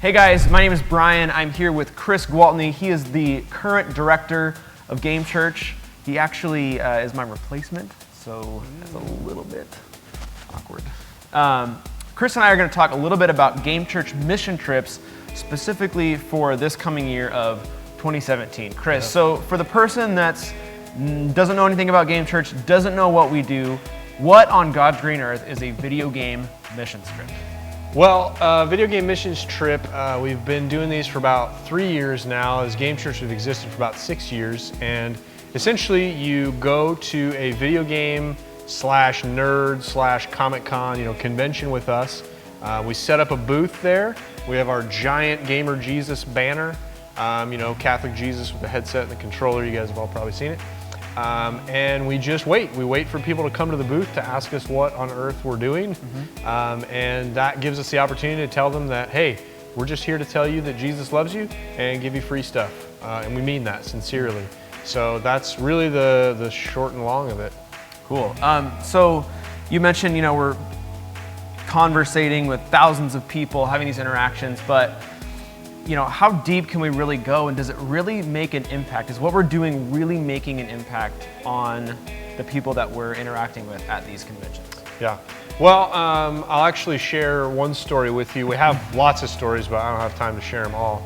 Hey guys, my name is Brian. I'm here with Chris Gwaltney. He is the current director of Gamechurch. He actually is my replacement, so that's a little bit awkward. Chris and I are going to talk a little bit about Gamechurch mission trips, specifically for this coming year of 2017. Chris, so for the person that doesn't know anything about Gamechurch, doesn't know what we do, what on God's green earth is a video game mission trip? Well, video game missions trip, we've been doing these for about 3 years now. As Gamechurch, we've existed for about 6 years, and essentially you go to a video game slash nerd slash Comic Con, convention with us. We set up a booth there. We have our giant Gamer Jesus banner, Catholic Jesus with the headset and the controller. You guys have all probably seen it. And we just wait. We wait for people to come to the booth to ask us what on earth we're doing. And that gives us the opportunity to tell them that, hey, we're just here to tell you that Jesus loves you and give you free stuff. And we mean that sincerely. So that's really the short and long of it. Cool. So you mentioned, we're conversating with thousands of people, having these interactions, but how deep can we really go, and does it really make an impact? Is what we're doing really making an impact on the people that we're interacting with at these conventions? Yeah. Well, I'll actually share one story with you. We have lots of stories, but I don't have time to share them all.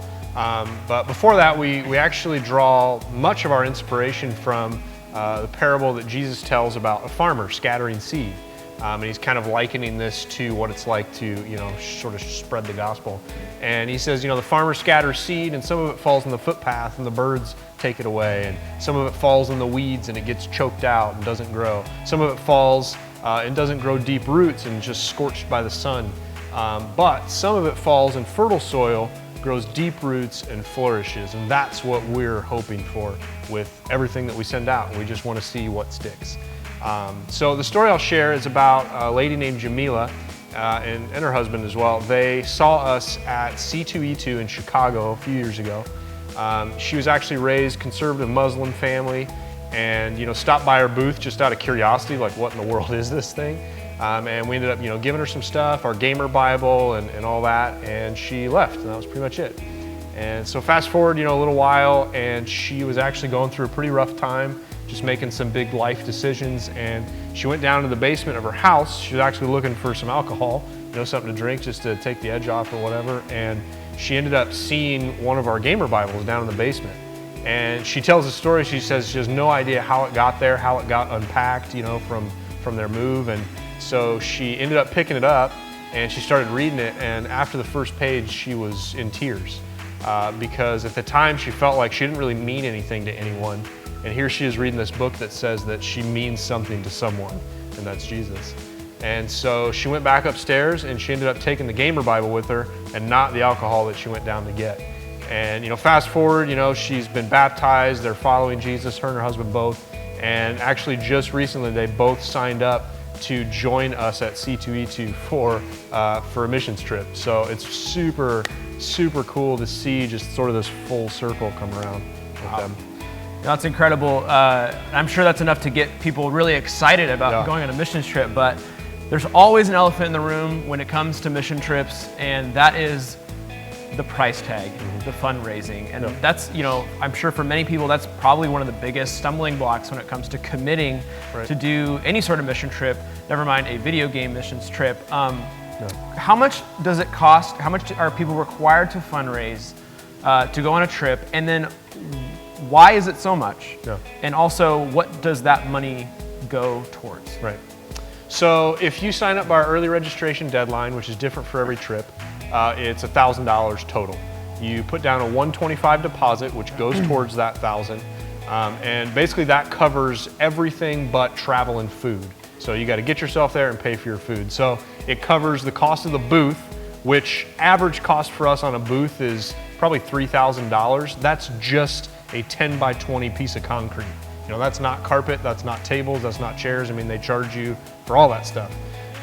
But before that, we actually draw much of our inspiration from the parable that Jesus tells about a farmer scattering seed. And he's kind of likening this to what it's like to, sort of spread the gospel. And he says, the farmer scatters seed, and some of it falls in the footpath, and the birds take it away. And some of it falls in the weeds, and it gets choked out and doesn't grow. Some of it falls and doesn't grow deep roots and just scorched by the sun. But some of it falls in fertile soil, grows deep roots, and flourishes. And that's what we're hoping for with everything that we send out. We just want to see what sticks. So the story I'll share is about a lady named Jamila and her husband as well. They saw us at C2E2 in Chicago a few years ago. She was actually raised conservative Muslim family, and stopped by our booth just out of curiosity, like what in the world is this thing? And we ended up giving her some stuff, our gamer Bible and all that, and she left, and that was pretty much it. And so fast forward a little while, and she was actually going through a pretty rough time, just making some big life decisions, and she went down to the basement of her house. She was actually looking for some alcohol, something to drink just to take the edge off or whatever, and she ended up seeing one of our gamer Bibles down in the basement. And she tells the story. She says she has no idea how it got there, how it got unpacked, from their move, and so she ended up picking it up, and she started reading it, and after the first page, she was in tears, because at the time she felt like she didn't really mean anything to anyone. And here she is reading this book that says that she means something to someone, and that's Jesus. And so she went back upstairs, and she ended up taking the gamer Bible with her and not the alcohol that she went down to get. And fast forward, she's been baptized, they're following Jesus, her and her husband both. And actually just recently they both signed up to join us at C2E2 for a missions trip. So it's super, super cool to see just sort of this full circle come around with them. That's incredible. I'm sure that's enough to get people really excited about going on a missions trip, but there's always an elephant in the room when it comes to mission trips, and that is the price tag, the fundraising. And that's, I'm sure for many people, that's probably one of the biggest stumbling blocks when it comes to committing to do any sort of mission trip, never mind a video game missions trip. How much does it cost? How much are people required to fundraise to go on a trip? And then why is it so much? And also, what does that money go towards? Right. So if you sign up by our early registration deadline, which is different for every trip, it's $1,000 total. You put down a $125 deposit, which goes towards that $1,000, and basically that covers everything but travel and food. So you got to get yourself there and pay for your food. So it covers the cost of the booth, which average cost for us on a booth is probably $3,000. That's just a 10 by 20 piece of concrete. That's not carpet, that's not tables, that's not chairs. I mean, they charge you for all that stuff.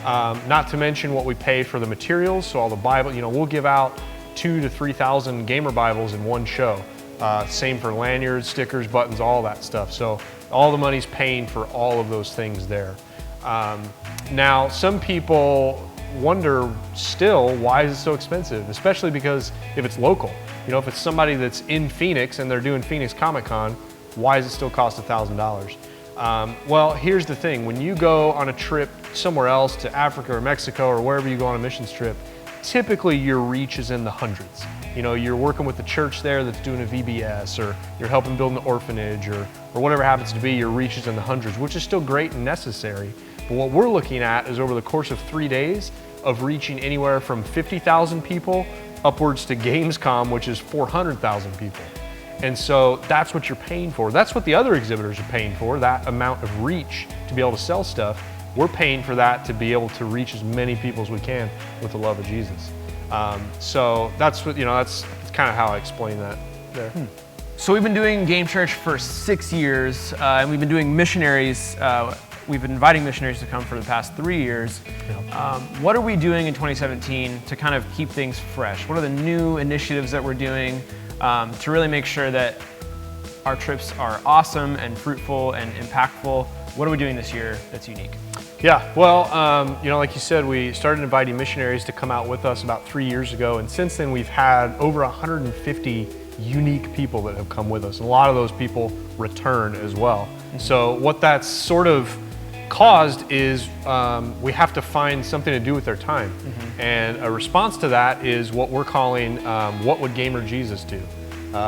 Not to mention what we pay for the materials, so all the Bible, we'll give out 2,000 to 3,000 gamer Bibles in one show. Same for lanyards, stickers, buttons, all that stuff. So all the money's paying for all of those things there. Now, some people wonder still, why is it so expensive? Especially because if it's local, you know, if it's somebody that's in Phoenix and they're doing Phoenix Comic Con, why does it still cost $1,000? Well, here's the thing. When you go on a trip somewhere else to Africa or Mexico or wherever you go on a missions trip, typically your reach is in the hundreds. You know, you're working with the church there that's doing a VBS, or you're helping build an orphanage, or whatever happens to be, your reach is in the hundreds, which is still great and necessary. But what we're looking at is over the course of 3 days of reaching anywhere from 50,000 people upwards to Gamescom, which is 400,000 people. And so that's what you're paying for. That's what the other exhibitors are paying for, that amount of reach to be able to sell stuff. We're paying for that to be able to reach as many people as we can with the love of Jesus. So that's what, you know, that's kind of how I explain that there. So we've been doing Gamechurch for 6 years, and we've been doing missionaries. We've been inviting missionaries to come for the past 3 years. What are we doing in 2017 to kind of keep things fresh? What are the new initiatives that we're doing to really make sure that our trips are awesome and fruitful and impactful? What are we doing this year that's unique? Yeah, well, you know, like you said, we started inviting missionaries to come out with us about 3 years ago, and since then we've had over 150 unique people that have come with us. And a lot of those people return as well. So what that's sort of caused is we have to find something to do with their time. And a response to that is what we're calling What Would Gamer Jesus Do?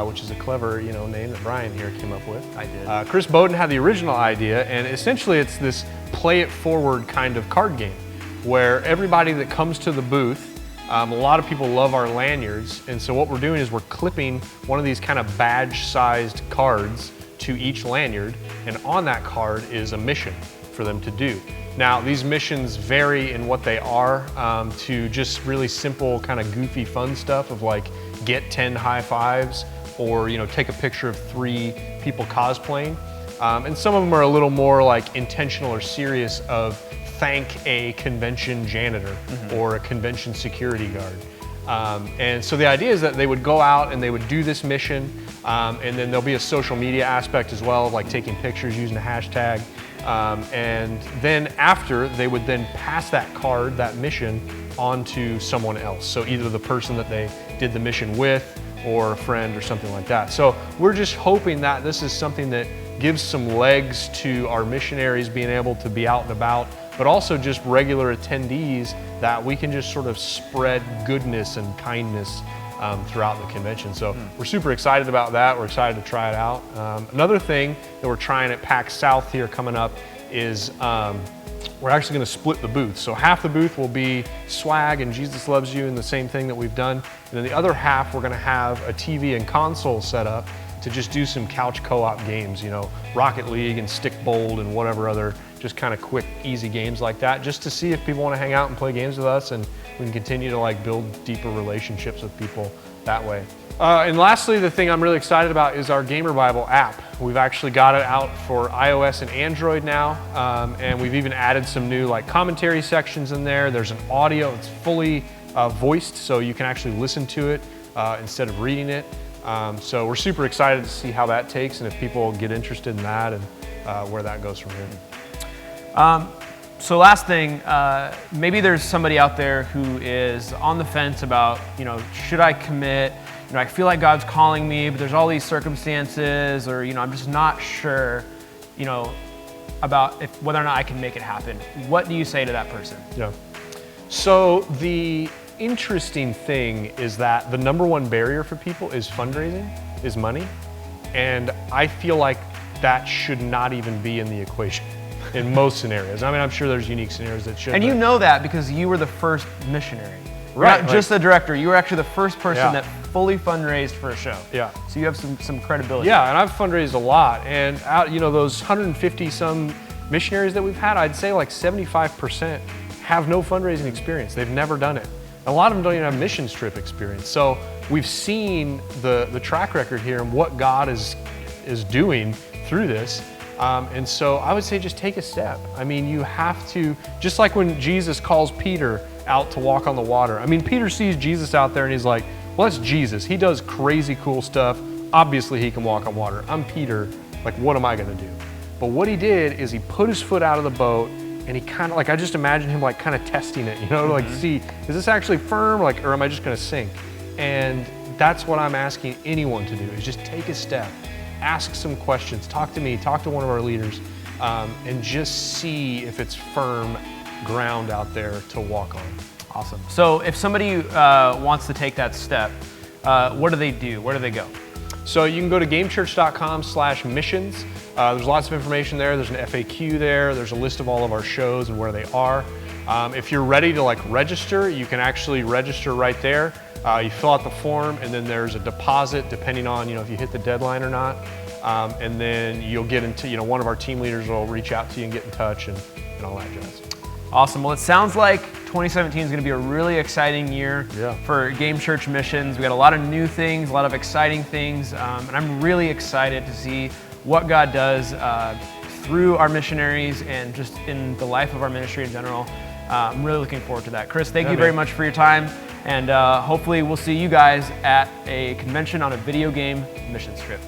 Which is a clever, you know, name that Brian here came up with. I did. Chris Bowden had the original idea, and essentially it's this play it forward kind of card game where everybody that comes to the booth, a lot of people love our lanyards, and so what we're doing is we're clipping one of these kind of badge-sized cards to each lanyard, and on that card is a mission for them to do. Now, these missions vary in what they are, to just really simple, kind of goofy, fun stuff of like get 10 high fives, or you know, take a picture of 3 people cosplaying. And some of them are a little more like intentional or serious of thank a convention janitor or a convention security guard. And so the idea is that they would go out and they would do this mission, and then there'll be a social media aspect as well, like taking pictures using a hashtag. And then after, they would then pass that card, that mission, on to someone else. So either the person that they did the mission with or a friend or something like that. So we're just hoping that this is something that gives some legs to our missionaries being able to be out and about, but also just regular attendees, that we can just sort of spread goodness and kindness throughout the convention. So we're super excited about that. We're excited to try it out. Another thing that we're trying at PAX South here coming up is we're actually going to split the booth. So half the booth will be swag and Jesus Loves You and the same thing that we've done. And then the other half, we're going to have a TV and console set up to just do some couch co-op games, you know, Rocket League and Stick Bold and whatever other just kind of quick, easy games like that, just to see if people want to hang out and play games with us, and we can continue to like build deeper relationships with people that way. And lastly, the thing I'm really excited about is our Gamer Bible app. We've actually got it out for iOS and Android now, and we've even added some new like commentary sections in there. There's an audio, it's fully voiced, so you can actually listen to it instead of reading it. So we're super excited to see how that takes and if people get interested in that and where that goes from here. So last thing, maybe there's somebody out there who is on the fence about, you know, should I commit? You know, I feel like God's calling me, but there's all these circumstances, or, you know, I'm just not sure, you know, about whether or not I can make it happen. What do you say to that person? Yeah. So the interesting thing is that the #1 barrier for people is fundraising, is money. And I feel like that should not even be in the equation in most scenarios. I mean, I'm sure there's unique scenarios that should. And you know that because you were the first missionary. Right. Not just the director, you were actually the first person Yeah. that fully fundraised for a show. Yeah. So you have some credibility. Yeah, and I've fundraised a lot. And out, you know, those 150 some missionaries that we've had, I'd say like 75% have no fundraising experience. They've never done it. A lot of them don't even have missions trip experience. So we've seen the track record here and what God is doing through this. And so I would say just take a step. I mean, you have to, just like when Jesus calls Peter out to walk on the water. I mean, Peter sees Jesus out there and he's like, well, that's Jesus. He does crazy cool stuff. Obviously he can walk on water. I'm Peter, like what am I gonna do? But what he did is he put his foot out of the boat, and he kind of like, I just imagine him like kind of testing it, you know, to like see, is this actually firm, like, or am I just gonna sink? And that's what I'm asking anyone to do, is just take a step, ask some questions, talk to me, talk to one of our leaders, and just see if it's firm ground out there to walk on. Awesome. So if somebody wants to take that step, what do they do? Where do they go? So you can go to gamechurch.com/missions. There's lots of information there. There's an FAQ there. There's a list of all of our shows and where they are. If you're ready to like register, you can actually register right there. You fill out the form, and then there's a deposit depending on, you know, if you hit the deadline or not. And then you'll get into, you know, one of our team leaders will reach out to you and get in touch and all that jazz. Awesome. Well, it sounds like 2017 is going to be a really exciting year for Gamechurch Missions. We got a lot of new things, a lot of exciting things, and I'm really excited to see what God does through our missionaries and just in the life of our ministry in general. I'm really looking forward to that. Chris, thank you very much for your time, and hopefully we'll see you guys at a convention on a video game missions trip.